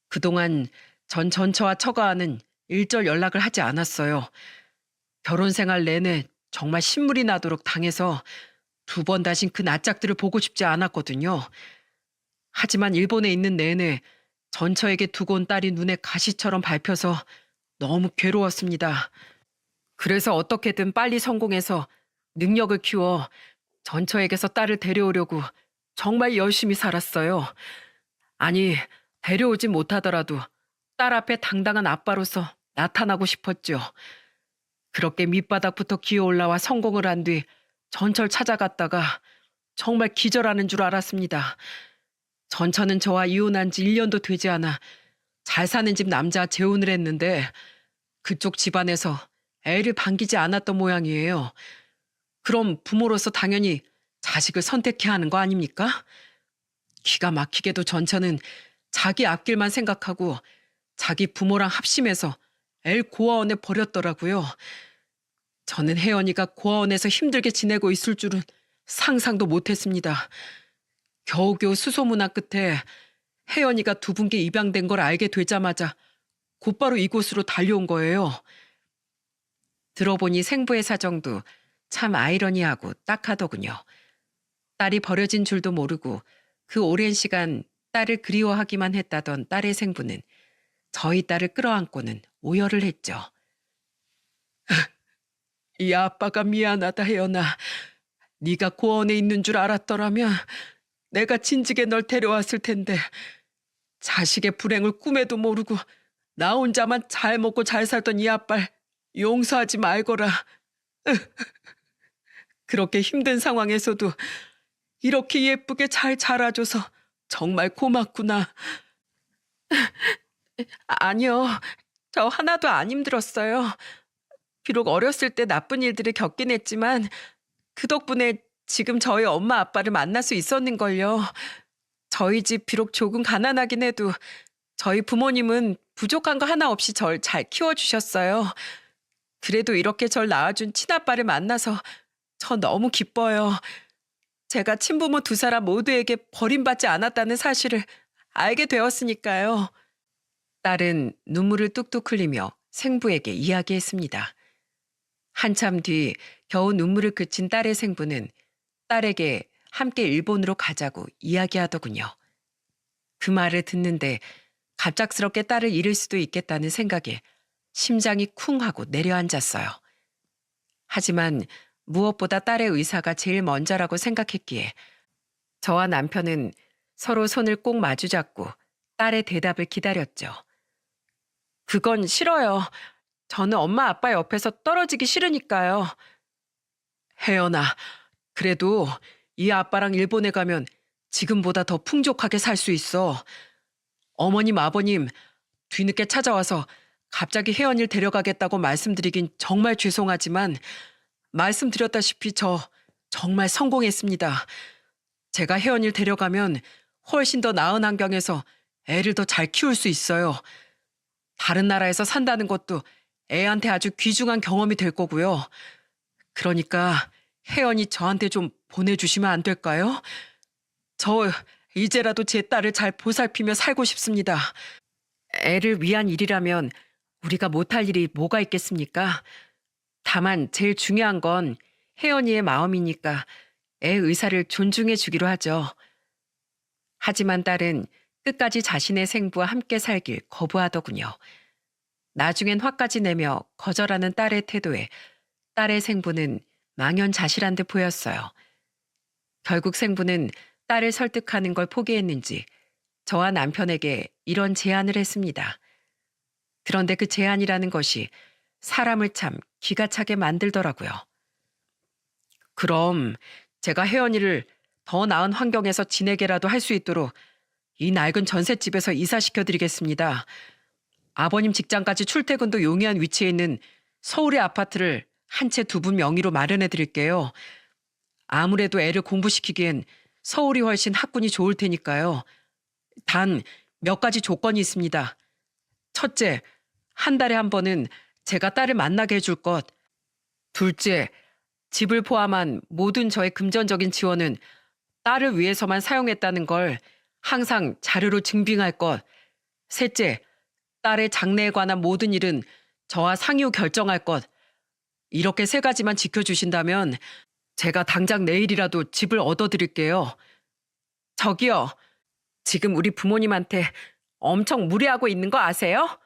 그동안 전 전처와 처가와는 일절 연락을 하지 않았어요. 결혼 생활 내내 정말 신물이 나도록 당해서 두 번 다신 그 낯짝들을 보고 싶지 않았거든요. 하지만 일본에 있는 내내 전처에게 두고 온 딸이 눈에 가시처럼 밟혀서 너무 괴로웠습니다. 그래서 어떻게든 빨리 성공해서 능력을 키워 전처에게서 딸을 데려오려고 정말 열심히 살았어요. 아니, 데려오진 못하더라도 딸 앞에 당당한 아빠로서 나타나고 싶었죠. 그렇게 밑바닥부터 기어 올라와 성공을 한 뒤 전철 찾아갔다가 정말 기절하는 줄 알았습니다. 전처는 저와 이혼한 지 1년도 되지 않아 잘 사는 집 남자 재혼을 했는데 그쪽 집안에서 애를 반기지 않았던 모양이에요. 그럼 부모로서 당연히 자식을 선택해야 하는 거 아닙니까? 기가 막히게도 전처는 자기 앞길만 생각하고 자기 부모랑 합심해서 애를 고아원에 버렸더라고요. 저는 혜연이가 고아원에서 힘들게 지내고 있을 줄은 상상도 못했습니다. 겨우겨우 수소문한 끝에 혜연이가 두 분께 입양된 걸 알게 되자마자 곧바로 이곳으로 달려온 거예요. 들어보니 생부의 사정도 참 아이러니하고 딱하더군요. 딸이 버려진 줄도 모르고 그 오랜 시간 딸을 그리워하기만 했다던 딸의 생부는 저희 딸을 끌어안고는 오열을 했죠. 이 아빠가 미안하다 혜연아. 네가 고아원에 있는 줄 알았더라면 내가 진즉에 널 데려왔을 텐데 자식의 불행을 꿈에도 모르고 나 혼자만 잘 먹고 잘 살던 이 아빠를 용서하지 말거라. 그렇게 힘든 상황에서도 이렇게 예쁘게 잘 자라줘서 정말 고맙구나. 아니요, 저 하나도 안 힘들었어요. 비록 어렸을 때 나쁜 일들을 겪긴 했지만 그 덕분에 지금 저희 엄마 아빠를 만날 수 있었는걸요. 저희 집 비록 조금 가난하긴 해도 저희 부모님은 부족한 거 하나 없이 절 잘 키워주셨어요. 그래도 이렇게 절 낳아준 친아빠를 만나서 저 너무 기뻐요. 제가 친부모 두 사람 모두에게 버림받지 않았다는 사실을 알게 되었으니까요. 딸은 눈물을 뚝뚝 흘리며 생부에게 이야기했습니다. 한참 뒤 겨우 눈물을 그친 딸의 생부는 딸에게 함께 일본으로 가자고 이야기하더군요. 그 말을 듣는데 갑작스럽게 딸을 잃을 수도 있겠다는 생각에 심장이 쿵 하고 내려앉았어요. 하지만 무엇보다 딸의 의사가 제일 먼저라고 생각했기에 저와 남편은 서로 손을 꼭 마주잡고 딸의 대답을 기다렸죠. 그건 싫어요. 저는 엄마 아빠 옆에서 떨어지기 싫으니까요. 혜연아, 그래도 이 아빠랑 일본에 가면 지금보다 더 풍족하게 살 수 있어. 어머님, 아버님 뒤늦게 찾아와서 갑자기 혜연이를 데려가겠다고 말씀드리긴 정말 죄송하지만 말씀드렸다시피 저 정말 성공했습니다. 제가 혜연이를 데려가면 훨씬 더 나은 환경에서 애를 더 잘 키울 수 있어요. 다른 나라에서 산다는 것도 애한테 아주 귀중한 경험이 될 거고요. 그러니까 혜연이 저한테 좀 보내주시면 안 될까요? 저 이제라도 제 딸을 잘 보살피며 살고 싶습니다. 애를 위한 일이라면 우리가 못할 일이 뭐가 있겠습니까? 다만 제일 중요한 건 혜연이의 마음이니까 애 의사를 존중해 주기로 하죠. 하지만 딸은 끝까지 자신의 생부와 함께 살길 거부하더군요. 나중엔 화까지 내며 거절하는 딸의 태도에 딸의 생부는 망연자실한 듯 보였어요. 결국 생부는 딸을 설득하는 걸 포기했는지 저와 남편에게 이런 제안을 했습니다. 그런데 그 제안이라는 것이 사람을 참 기가 차게 만들더라고요. 그럼 제가 혜연이를 더 나은 환경에서 지내게라도 할 수 있도록 이 낡은 전셋집에서 이사시켜드리겠습니다. 아버님 직장까지 출퇴근도 용이한 위치에 있는 서울의 아파트를 한 채 두 분 명의로 마련해드릴게요. 아무래도 애를 공부시키기엔 서울이 훨씬 학군이 좋을 테니까요. 단 몇 가지 조건이 있습니다. 첫째, 한 달에 한 번은 제가 딸을 만나게 해줄 것. 둘째, 집을 포함한 모든 저의 금전적인 지원은 딸을 위해서만 사용했다는 걸 항상 자료로 증빙할 것. 셋째, 딸의 장래에 관한 모든 일은 저와 상의 후 결정할 것. 이렇게 세 가지만 지켜주신다면 제가 당장 내일이라도 집을 얻어드릴게요. 저기요, 지금 우리 부모님한테 엄청 무리하고 있는 거 아세요?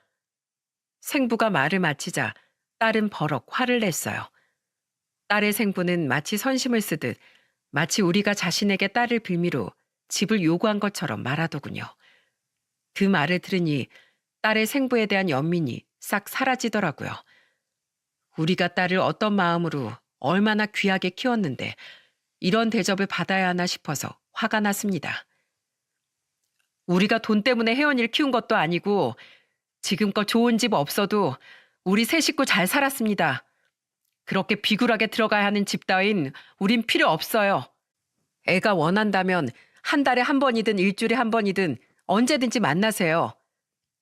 생부가 말을 마치자 딸은 버럭 화를 냈어요. 딸의 생부는 마치 선심을 쓰듯 마치 우리가 자신에게 딸을 빌미로 집을 요구한 것처럼 말하더군요. 그 말을 들으니 딸의 생부에 대한 연민이 싹 사라지더라고요. 우리가 딸을 어떤 마음으로 얼마나 귀하게 키웠는데 이런 대접을 받아야 하나 싶어서 화가 났습니다. 우리가 돈 때문에 혜연이를 키운 것도 아니고 지금껏 좋은 집 없어도 우리 세 식구 잘 살았습니다. 그렇게 비굴하게 들어가야 하는 집 따윈 우린 필요 없어요. 애가 원한다면 한 달에 한 번이든 일주일에 한 번이든 언제든지 만나세요.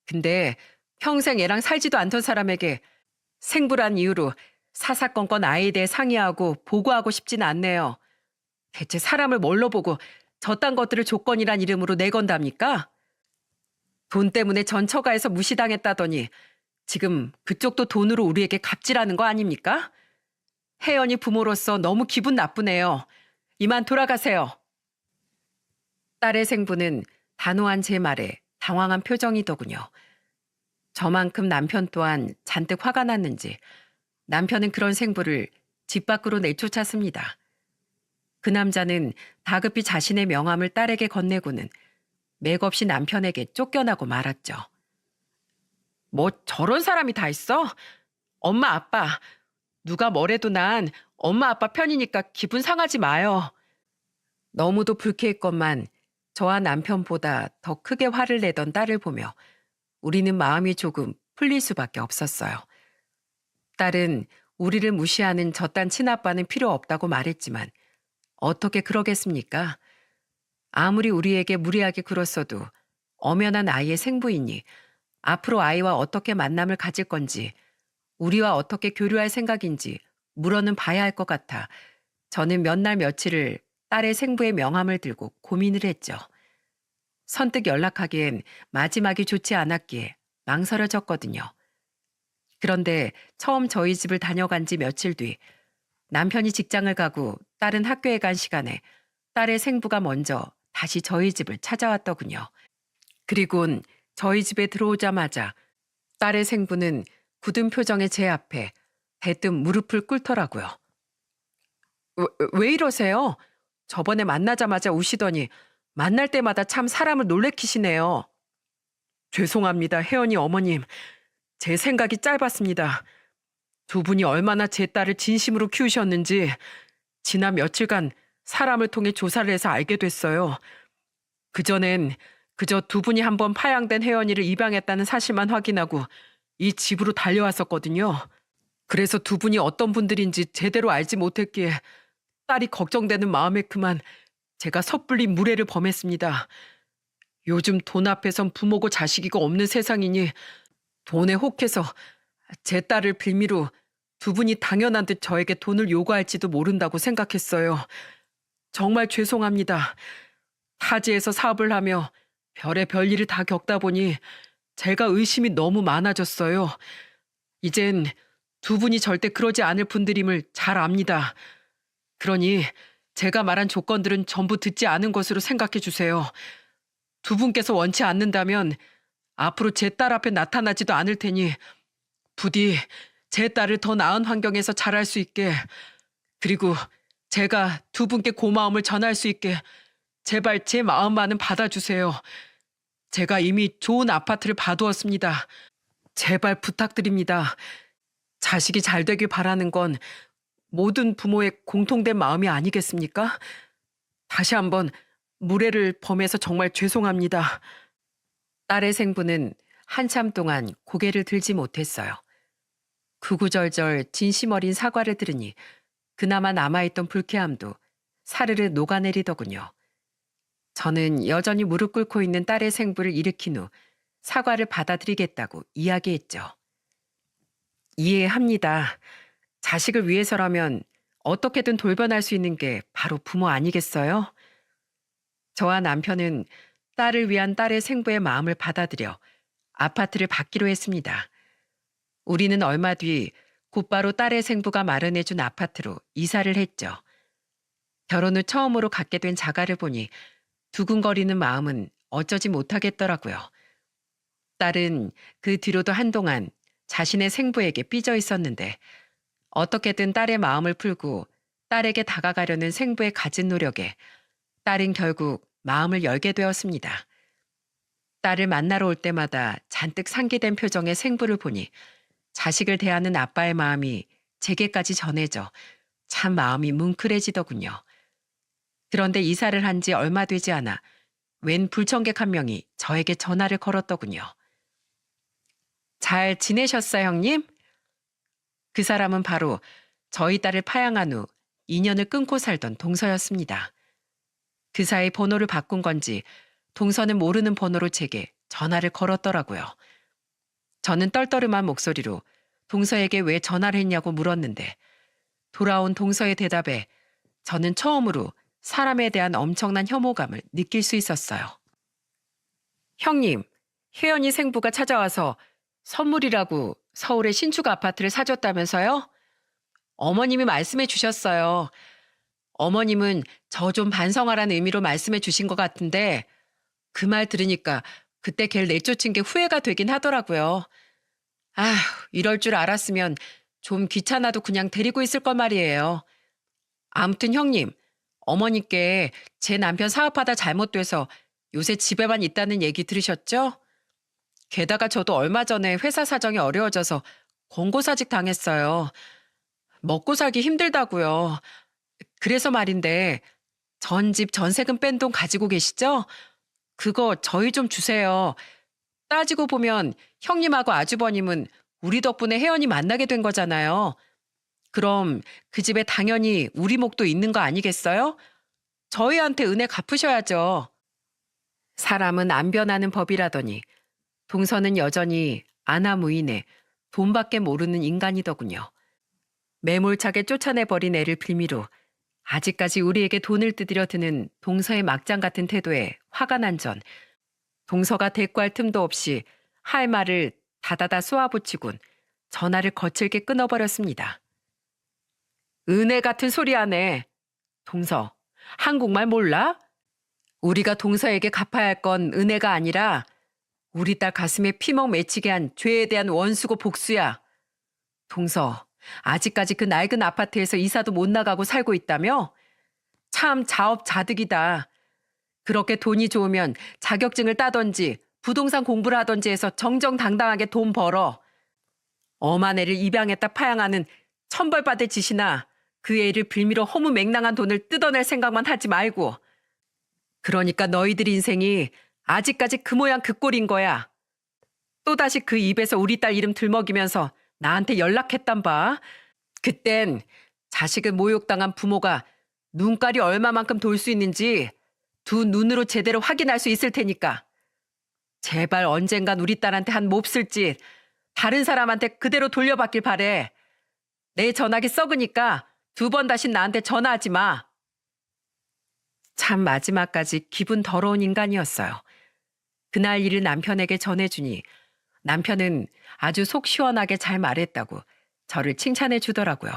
근데 평생 애랑 살지도 않던 사람에게 생부란 이유로 사사건건 아이에 대해 상의하고 보고하고 싶진 않네요. 대체 사람을 뭘로 보고 저딴 것들을 조건이란 이름으로 내건답니까? 돈 때문에 전 처가에서 무시당했다더니 지금 그쪽도 돈으로 우리에게 갑질하는 거 아닙니까? 혜연이 부모로서 너무 기분 나쁘네요. 이만 돌아가세요. 딸의 생부는 단호한 제 말에 당황한 표정이더군요. 저만큼 남편 또한 잔뜩 화가 났는지 남편은 그런 생부를 집 밖으로 내쫓았습니다. 그 남자는 다급히 자신의 명함을 딸에게 건네고는 맥없이 남편에게 쫓겨나고 말았죠. 뭐 저런 사람이 다 있어? 엄마 아빠 누가 뭐래도 난 엄마 아빠 편이니까 기분 상하지 마요. 너무도 불쾌했건만 저와 남편보다 더 크게 화를 내던 딸을 보며 우리는 마음이 조금 풀릴 수밖에 없었어요. 딸은 우리를 무시하는 저딴 친아빠는 필요 없다고 말했지만 어떻게 그러겠습니까? 아무리 우리에게 무리하게 굴었어도 엄연한 아이의 생부이니 앞으로 아이와 어떻게 만남을 가질 건지 우리와 어떻게 교류할 생각인지 물어는 봐야 할 것 같아 저는 몇 날 며칠을 딸의 생부의 명함을 들고 고민을 했죠. 선뜻 연락하기엔 마지막이 좋지 않았기에 망설여졌거든요. 그런데 처음 저희 집을 다녀간 지 며칠 뒤 남편이 직장을 가고 딸은 학교에 간 시간에 딸의 생부가 먼저 다시 저희 집을 찾아왔더군요. 그리곤 저희 집에 들어오자마자 딸의 생부는 굳은 표정의 제 앞에 대뜸 무릎을 꿇더라고요. 왜 이러세요? 저번에 만나자마자 우시더니 만날 때마다 참 사람을 놀래키시네요. 죄송합니다, 혜연이 어머님. 제 생각이 짧았습니다. 두 분이 얼마나 제 딸을 진심으로 키우셨는지 지난 며칠간 사람을 통해 조사를 해서 알게 됐어요. 그전엔 그저 두 분이 한번 파양된 혜연이를 입양했다는 사실만 확인하고 이 집으로 달려왔었거든요. 그래서 두 분이 어떤 분들인지 제대로 알지 못했기에 딸이 걱정되는 마음에 그만 제가 섣불리 무례를 범했습니다. 요즘 돈 앞에선 부모고 자식이고 없는 세상이니 돈에 혹해서 제 딸을 빌미로 두 분이 당연한 듯 저에게 돈을 요구할지도 모른다고 생각했어요. 정말 죄송합니다. 타지에서 사업을 하며 별의 별일을 다 겪다 보니 제가 의심이 너무 많아졌어요. 이젠 두 분이 절대 그러지 않을 분들임을 잘 압니다. 그러니 제가 말한 조건들은 전부 듣지 않은 것으로 생각해 주세요. 두 분께서 원치 않는다면 앞으로 제 딸 앞에 나타나지도 않을 테니 부디 제 딸을 더 나은 환경에서 자랄 수 있게, 그리고 제가 두 분께 고마움을 전할 수 있게 제발 제 마음만은 받아주세요. 제가 이미 좋은 아파트를 봐두었습니다. 제발 부탁드립니다. 자식이 잘 되길 바라는 건 모든 부모의 공통된 마음이 아니겠습니까? 다시 한번 무례를 범해서 정말 죄송합니다. 딸의 생부는 한참 동안 고개를 들지 못했어요. 구구절절 진심 어린 사과를 들으니 그나마 남아있던 불쾌함도 사르르 녹아내리더군요. 저는 여전히 무릎 꿇고 있는 딸의 생부를 일으킨 후 사과를 받아들이겠다고 이야기했죠. 이해합니다. 자식을 위해서라면 어떻게든 돌변할 수 있는 게 바로 부모 아니겠어요? 저와 남편은 딸을 위한 딸의 생부의 마음을 받아들여 아파트를 받기로 했습니다. 우리는 얼마 뒤 곧바로 딸의 생부가 마련해준 아파트로 이사를 했죠. 결혼 후 처음으로 갖게 된 자가를 보니 두근거리는 마음은 어쩌지 못하겠더라고요. 딸은 그 뒤로도 한동안 자신의 생부에게 삐져 있었는데 어떻게든 딸의 마음을 풀고 딸에게 다가가려는 생부의 갖은 노력에 딸은 결국 마음을 열게 되었습니다. 딸을 만나러 올 때마다 잔뜩 상기된 표정의 생부를 보니 자식을 대하는 아빠의 마음이 제게까지 전해져 참 마음이 뭉클해지더군요. 그런데 이사를 한 지 얼마 되지 않아 웬 불청객 한 명이 저에게 전화를 걸었더군요. 잘 지내셨어요, 형님? 그 사람은 바로 저희 딸을 파양한 후 인연을 끊고 살던 동서였습니다. 그 사이 번호를 바꾼 건지 동서는 모르는 번호로 제게 전화를 걸었더라고요. 저는 떨떠름한 목소리로 동서에게 왜 전화를 했냐고 물었는데 돌아온 동서의 대답에 저는 처음으로 사람에 대한 엄청난 혐오감을 느낄 수 있었어요. 형님, 혜연이 생부가 찾아와서 선물이라고 서울의 신축 아파트를 사줬다면서요? 어머님이 말씀해 주셨어요. 어머님은 저 좀 반성하라는 의미로 말씀해 주신 것 같은데 그 말 들으니까 그때 걔를 내쫓은 게 후회가 되긴 하더라고요. 아휴, 이럴 줄 알았으면 좀 귀찮아도 그냥 데리고 있을 걸 말이에요. 아무튼 형님, 어머니께 제 남편 사업하다 잘못돼서 요새 집에만 있다는 얘기 들으셨죠? 게다가 저도 얼마 전에 회사 사정이 어려워져서 권고사직 당했어요. 먹고 살기 힘들다고요. 그래서 말인데 전집 전세금 뺀 돈 가지고 계시죠? 그거 저희 좀 주세요. 따지고 보면 형님하고 아주버님은 우리 덕분에 혜연이 만나게 된 거잖아요. 그럼 그 집에 당연히 우리 목도 있는 거 아니겠어요? 저희한테 은혜 갚으셔야죠. 사람은 안 변하는 법이라더니 동서는 여전히 아나무인에 돈밖에 모르는 인간이더군요. 매몰차게 쫓아내버린 애를 빌미로 아직까지 우리에게 돈을 뜯으려 드는 동서의 막장 같은 태도에 화가 난 전 동서가 대꾸할 틈도 없이 할 말을 다다다 쏘아붙이곤 전화를 거칠게 끊어버렸습니다. 은혜 같은 소리 하네. 동서, 한국말 몰라? 우리가 동서에게 갚아야 할 건 은혜가 아니라 우리 딸 가슴에 피멍 맺히게 한 죄에 대한 원수고 복수야. 동서, 아직까지 그 낡은 아파트에서 이사도 못 나가고 살고 있다며? 참 자업자득이다. 그렇게 돈이 좋으면 자격증을 따던지 부동산 공부를 하던지 해서 정정당당하게 돈 벌어. 엄한 애를 입양했다 파양하는 천벌받을 짓이나 그 애를 빌미로 허무맹랑한 돈을 뜯어낼 생각만 하지 말고. 그러니까 너희들 인생이 아직까지 그 모양 그 꼴인 거야. 또다시 그 입에서 우리 딸 이름 들먹이면서 나한테 연락했단 봐. 그땐 자식을 모욕당한 부모가 눈깔이 얼마만큼 돌 수 있는지 두 눈으로 제대로 확인할 수 있을 테니까. 제발 언젠간 우리 딸한테 한 몹쓸 짓 다른 사람한테 그대로 돌려받길 바래. 내 전화기 썩으니까 두 번 다신 나한테 전화하지 마. 참 마지막까지 기분 더러운 인간이었어요. 그날 일을 남편에게 전해주니 남편은 아주 속 시원하게 잘 말했다고 저를 칭찬해 주더라고요.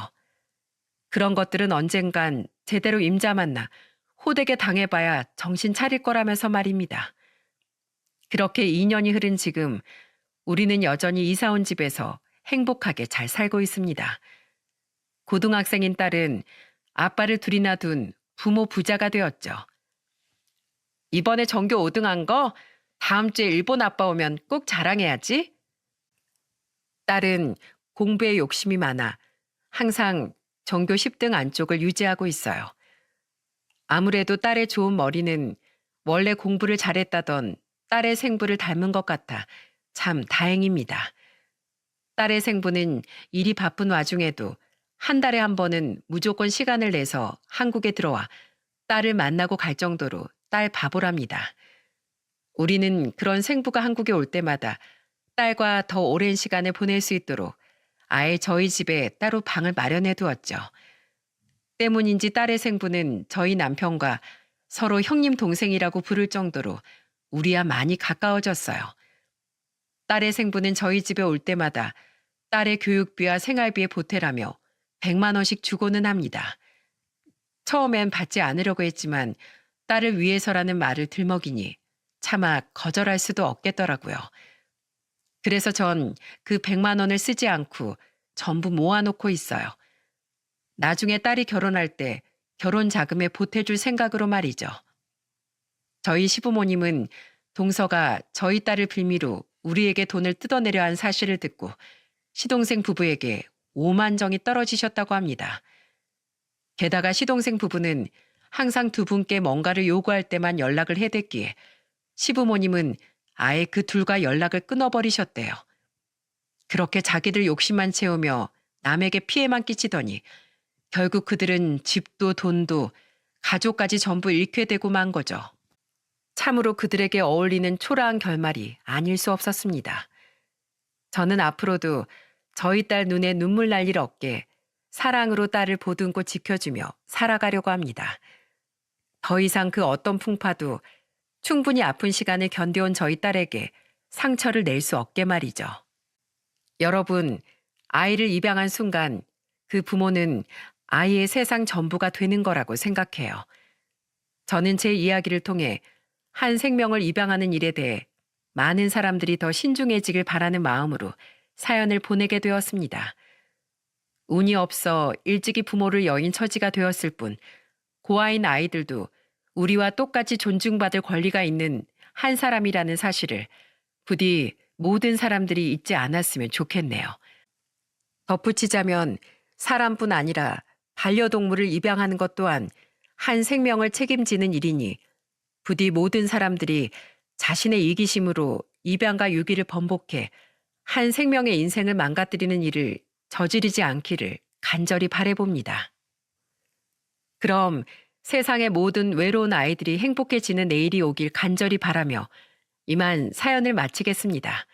그런 것들은 언젠간 제대로 임자 만나 호되게 당해봐야 정신 차릴 거라면서 말입니다. 그렇게 2년이 흐른 지금 우리는 여전히 이사 온 집에서 행복하게 잘 살고 있습니다. 고등학생인 딸은 아빠를 둘이나 둔 부모 부자가 되었죠. 이번에 전교 5등 한 거 다음 주에 일본 아빠 오면 꼭 자랑해야지. 딸은 공부에 욕심이 많아 항상 전교 10등 안쪽을 유지하고 있어요. 아무래도 딸의 좋은 머리는 원래 공부를 잘했다던 딸의 생부를 닮은 것 같아 참 다행입니다. 딸의 생부는 일이 바쁜 와중에도 한 달에 한 번은 무조건 시간을 내서 한국에 들어와 딸을 만나고 갈 정도로 딸 바보랍니다. 우리는 그런 생부가 한국에 올 때마다 딸과 더 오랜 시간을 보낼 수 있도록 아예 저희 집에 따로 방을 마련해 두었죠. 때문인지 딸의 생부는 저희 남편과 서로 형님 동생이라고 부를 정도로 우리와 많이 가까워졌어요. 딸의 생부는 저희 집에 올 때마다 딸의 교육비와 생활비에 보태라며 100만 원씩 주고는 합니다. 처음엔 받지 않으려고 했지만 딸을 위해서라는 말을 들먹이니 차마 거절할 수도 없겠더라고요. 그래서 전 그 100만 원을 쓰지 않고 전부 모아놓고 있어요. 나중에 딸이 결혼할 때 결혼 자금에 보태줄 생각으로 말이죠. 저희 시부모님은 동서가 저희 딸을 빌미로 우리에게 돈을 뜯어내려 한 사실을 듣고 시동생 부부에게 오만정이 떨어지셨다고 합니다. 게다가 시동생 부부는 항상 두 분께 뭔가를 요구할 때만 연락을 해댔기에 시부모님은 아예 그 둘과 연락을 끊어버리셨대요. 그렇게 자기들 욕심만 채우며 남에게 피해만 끼치더니 결국 그들은 집도 돈도 가족까지 전부 잃게 되고 만 거죠. 참으로 그들에게 어울리는 초라한 결말이 아닐 수 없었습니다. 저는 앞으로도 저희 딸 눈에 눈물 날 일 없게 사랑으로 딸을 보듬고 지켜주며 살아가려고 합니다. 더 이상 그 어떤 풍파도 충분히 아픈 시간을 견뎌온 저희 딸에게 상처를 낼 수 없게 말이죠. 여러분, 아이를 입양한 순간 그 부모는 아이의 세상 전부가 되는 거라고 생각해요. 저는 제 이야기를 통해 한 생명을 입양하는 일에 대해 많은 사람들이 더 신중해지길 바라는 마음으로 사연을 보내게 되었습니다. 운이 없어 일찍이 부모를 여인 처지가 되었을 뿐 고아인 아이들도 우리와 똑같이 존중받을 권리가 있는 한 사람이라는 사실을 부디 모든 사람들이 잊지 않았으면 좋겠네요. 덧붙이자면 사람뿐 아니라 반려동물을 입양하는 것 또한 한 생명을 책임지는 일이니 부디 모든 사람들이 자신의 이기심으로 입양과 유기를 번복해 한 생명의 인생을 망가뜨리는 일을 저지르지 않기를 간절히 바라봅니다. 그럼 세상의 모든 외로운 아이들이 행복해지는 내일이 오길 간절히 바라며 이만 사연을 마치겠습니다.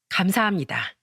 감사합니다.